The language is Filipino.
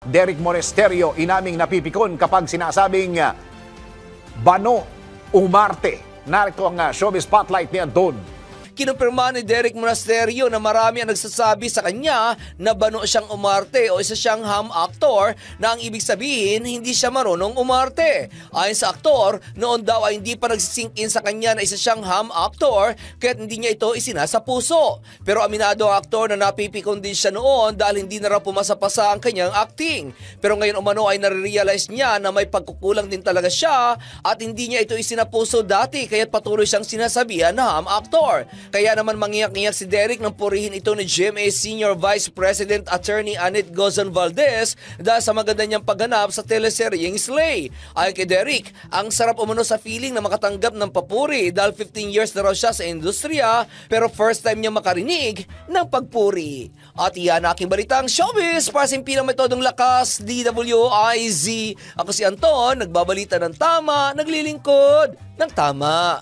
Derek Monasterio inaming napipikon kapag sinasabing bano umarte. Narito ang showbiz spotlight ni Anton. Kinumpirma ni Derek Monasterio na marami ang nagsasabi sa kanya na bano siyang umarte o isa siyang ham actor na ang ibig sabihin hindi siya marunong umarte. Ayon sa aktor, noon daw ay hindi pa nagsisink in sa kanya na isa siyang ham actor kaya't hindi niya ito isinasa puso. Pero aminado ang aktor na napipikon din siya noon dahil hindi na raw pumasa-pasa ang kanyang acting. Pero ngayon umano ay nare-realize niya na may pagkukulang din talaga siya at hindi niya ito isinapuso dati kaya't patuloy siyang sinasabihan na ham actor. Kaya naman mangiyak-ngiyak si Derek nang purihin ito ni GMA Senior Vice President Attorney Annette Gozon Valdez dahil sa maganda niyang pagganap sa teleseryeng Slay. Ayon kay Derek, ang sarap umano sa feeling na makatanggap ng papuri dahil 15 years na raw siya sa industriya pero first time niya makarinig ng pagpuri. At iyan aking balitang showbiz para sa impilang metodong lakas, DWIZ. Ako si Anton, nagbabalita ng tama, naglilingkod ng tama.